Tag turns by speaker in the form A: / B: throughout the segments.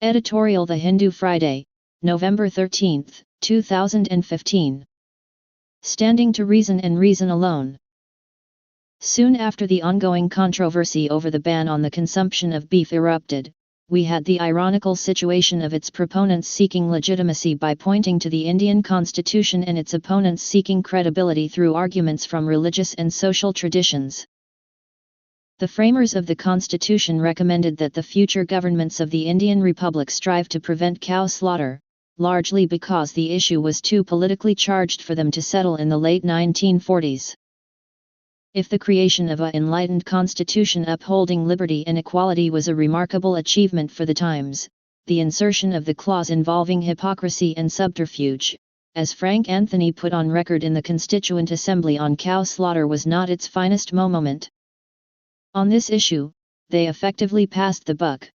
A: Editorial The Hindu Friday, November 13, 2015. Standing to Reason and Reason Alone. Soon after the ongoing controversy over the ban on the consumption of beef erupted, we had the ironical situation of its proponents seeking legitimacy by pointing to the Indian constitution and its opponents seeking credibility through arguments from religious and social traditions. The framers of the Constitution recommended that the future governments of the Indian Republic strive to prevent cow slaughter, largely because the issue was too politically charged for them to settle in the late 1940s. If the creation of an enlightened constitution upholding liberty and equality was a remarkable achievement for the times, the insertion of the clause involving hypocrisy and subterfuge, as Frank Anthony put on record in the Constituent Assembly on cow slaughter, was not its finest moment. On this issue, they effectively passed the buck.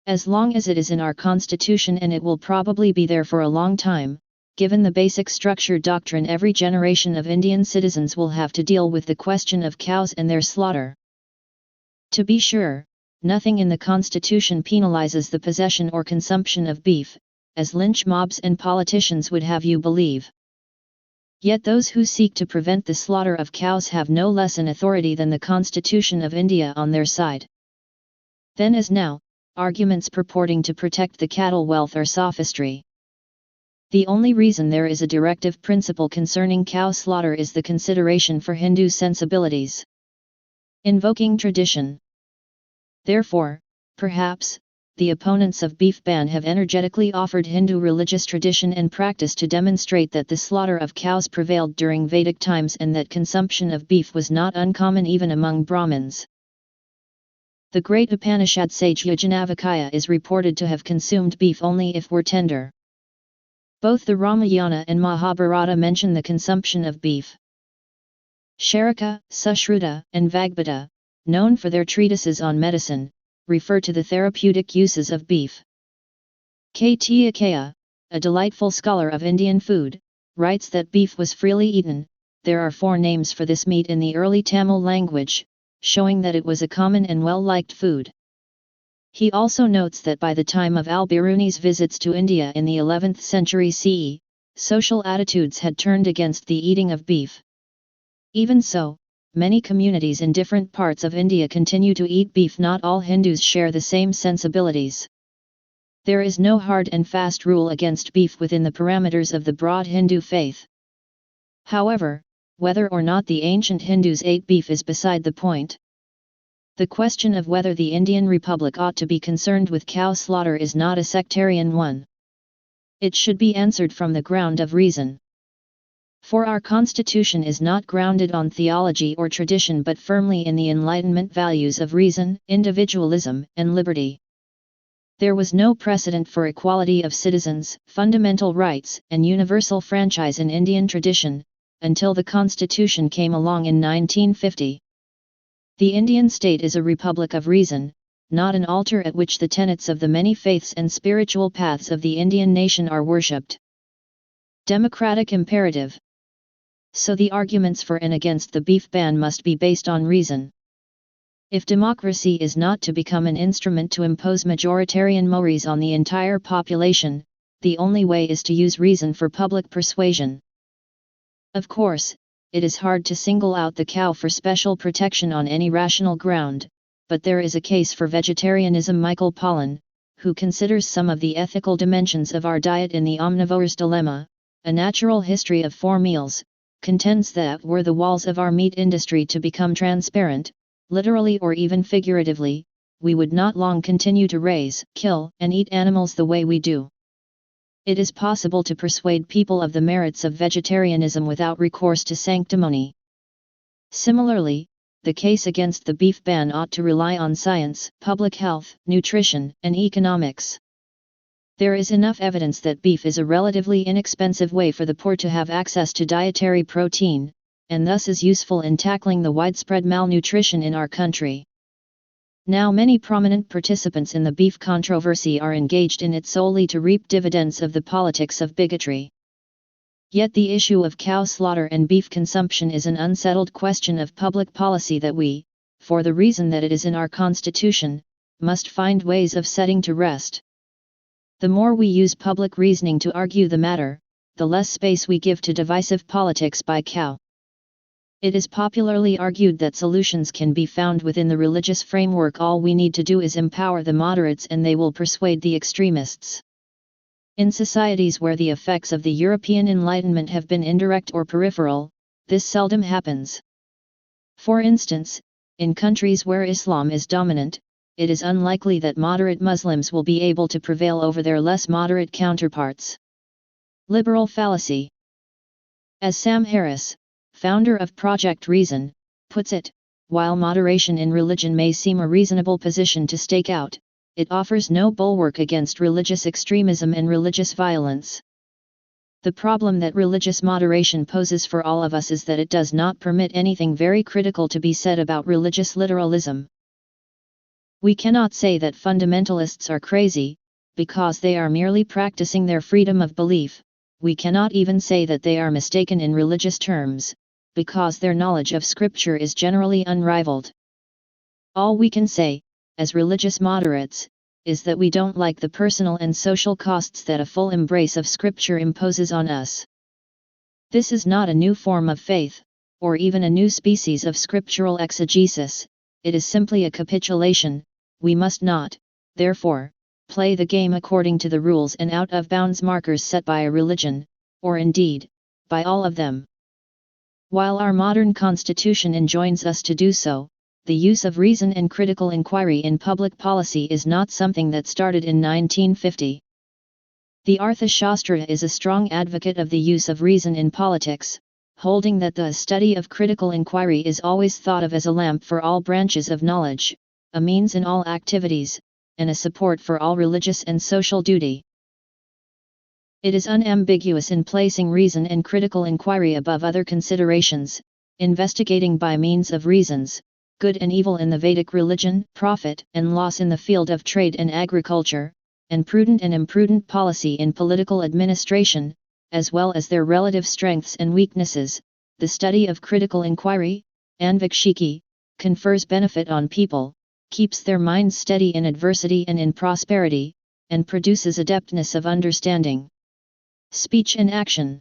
A: As long as it is in our Constitution, and it will probably be there for a long time, given the basic structure doctrine, every generation of Indian citizens will have to deal with the question of cows and their slaughter. To be sure, nothing in the Constitution penalizes the possession or consumption of beef, as lynch mobs and politicians would have you believe. Yet those who seek to prevent the slaughter of cows have no less an authority than the Constitution of India on their side. Then as now, arguments purporting to protect the cattle wealth are sophistry. The only reason there is a directive principle concerning cow slaughter is the consideration for Hindu sensibilities. Invoking tradition. Therefore, perhaps, the opponents of beef ban have energetically offered Hindu religious tradition and practice to demonstrate that the slaughter of cows prevailed during Vedic times and that consumption of beef was not uncommon even among Brahmins. The great Upanishad sage Yajnavalkya is reported to have consumed beef only if were tender. Both the Ramayana and Mahabharata mention the consumption of beef. Sharaka, Sushruta, and Vagbhata, known for their treatises on medicine, refer to the therapeutic uses of beef. K.T. Akaya, a delightful scholar of Indian food, writes that beef was freely eaten. There are 4 names for this meat in the early Tamil language, showing that it was a common and well-liked food. He also notes that by the time of Al-Biruni's visits to India in the 11th century CE, social attitudes had turned against the eating of beef. Even so, many communities in different parts of India continue to eat beef. Not all Hindus share the same sensibilities. There is no hard and fast rule against beef within the parameters of the broad Hindu faith. However, whether or not the ancient Hindus ate beef is beside the point. The question of whether the Indian Republic ought to be concerned with cow slaughter is not a sectarian one. It should be answered from the ground of reason. For our Constitution is not grounded on theology or tradition but firmly in the Enlightenment values of reason, individualism, and liberty. There was no precedent for equality of citizens, fundamental rights, and universal franchise in Indian tradition, until the Constitution came along in 1950. The Indian state is a republic of reason, not an altar at which the tenets of the many faiths and spiritual paths of the Indian nation are worshipped. Democratic imperative. So the arguments for and against the beef ban must be based on reason. If democracy is not to become an instrument to impose majoritarian mores on the entire population, the only way is to use reason for public persuasion. Of course, it is hard to single out the cow for special protection on any rational ground, but there is a case for vegetarianism. Michael Pollan, who considers some of the ethical dimensions of our diet in The Omnivore's Dilemma, A Natural History of 4 Meals, contends that were the walls of our meat industry to become transparent, literally or even figuratively, we would not long continue to raise, kill, and eat animals the way we do. It is possible to persuade people of the merits of vegetarianism without recourse to sanctimony. Similarly, the case against the beef ban ought to rely on science, public health, nutrition, and economics. There is enough evidence that beef is a relatively inexpensive way for the poor to have access to dietary protein, and thus is useful in tackling the widespread malnutrition in our country. Now many prominent participants in the beef controversy are engaged in it solely to reap dividends of the politics of bigotry. Yet the issue of cow slaughter and beef consumption is an unsettled question of public policy that we, for the reason that it is in our Constitution, must find ways of setting to rest. The more we use public reasoning to argue the matter, the less space we give to divisive politics by cow. It is popularly argued that solutions can be found within the religious framework. All we need to do is empower the moderates and they will persuade the extremists. In societies where the effects of the European Enlightenment have been indirect or peripheral, this seldom happens. For instance, in countries where Islam is dominant, it is unlikely that moderate Muslims will be able to prevail over their less moderate counterparts. Liberal fallacy. As Sam Harris, founder of Project Reason, puts it, while moderation in religion may seem a reasonable position to stake out, it offers no bulwark against religious extremism and religious violence. The problem that religious moderation poses for all of us is that it does not permit anything very critical to be said about religious literalism. We cannot say that fundamentalists are crazy, because they are merely practicing their freedom of belief. We cannot even say that they are mistaken in religious terms, because their knowledge of Scripture is generally unrivaled. All we can say, as religious moderates, is that we don't like the personal and social costs that a full embrace of Scripture imposes on us. This is not a new form of faith, or even a new species of scriptural exegesis, it is simply a capitulation. We must not, therefore, play the game according to the rules and out-of-bounds markers set by a religion, or indeed, by all of them. While our modern constitution enjoins us to do so, the use of reason and critical inquiry in public policy is not something that started in 1950. The Arthashastra is a strong advocate of the use of reason in politics, holding that the study of critical inquiry is always thought of as a lamp for all branches of knowledge, a means in all activities, and a support for all religious and social duty. It is unambiguous in placing reason and critical inquiry above other considerations, investigating by means of reasons, good and evil in the Vedic religion, profit and loss in the field of trade and agriculture, and prudent and imprudent policy in political administration, as well as their relative strengths and weaknesses. The study of critical inquiry, anvikshiki, confers benefit on people, keeps their minds steady in adversity and in prosperity, and produces adeptness of understanding. Speech and action.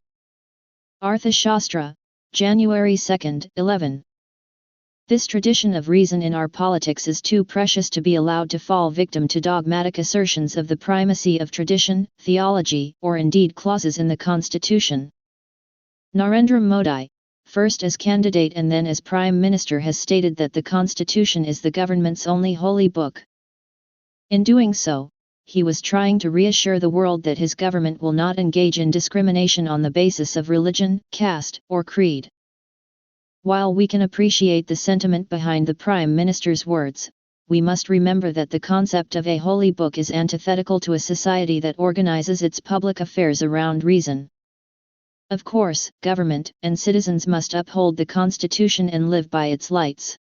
A: Arthashastra, January 2, 11. This tradition of reason in our politics is too precious to be allowed to fall victim to dogmatic assertions of the primacy of tradition, theology, or indeed clauses in the Constitution. Narendra Modi, first as candidate and then as Prime Minister, has stated that the Constitution is the government's only holy book. In doing so, he was trying to reassure the world that his government will not engage in discrimination on the basis of religion, caste, or creed. While we can appreciate the sentiment behind the Prime Minister's words, we must remember that the concept of a holy book is antithetical to a society that organizes its public affairs around reason. Of course, government and citizens must uphold the Constitution and live by its lights.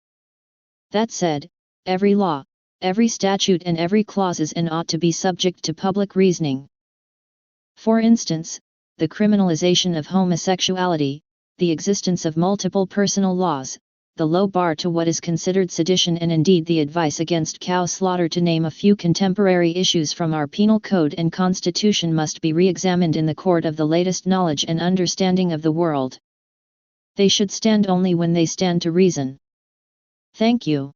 A: That said, every law, every statute and every clause is and ought to be subject to public reasoning. For instance, the criminalization of homosexuality, the existence of multiple personal laws, the low bar to what is considered sedition, and indeed the advice against cow slaughter, to name a few contemporary issues from our penal code and constitution, must be re-examined in the court of the latest knowledge and understanding of the world. They should stand only when they stand to reason. Thank you.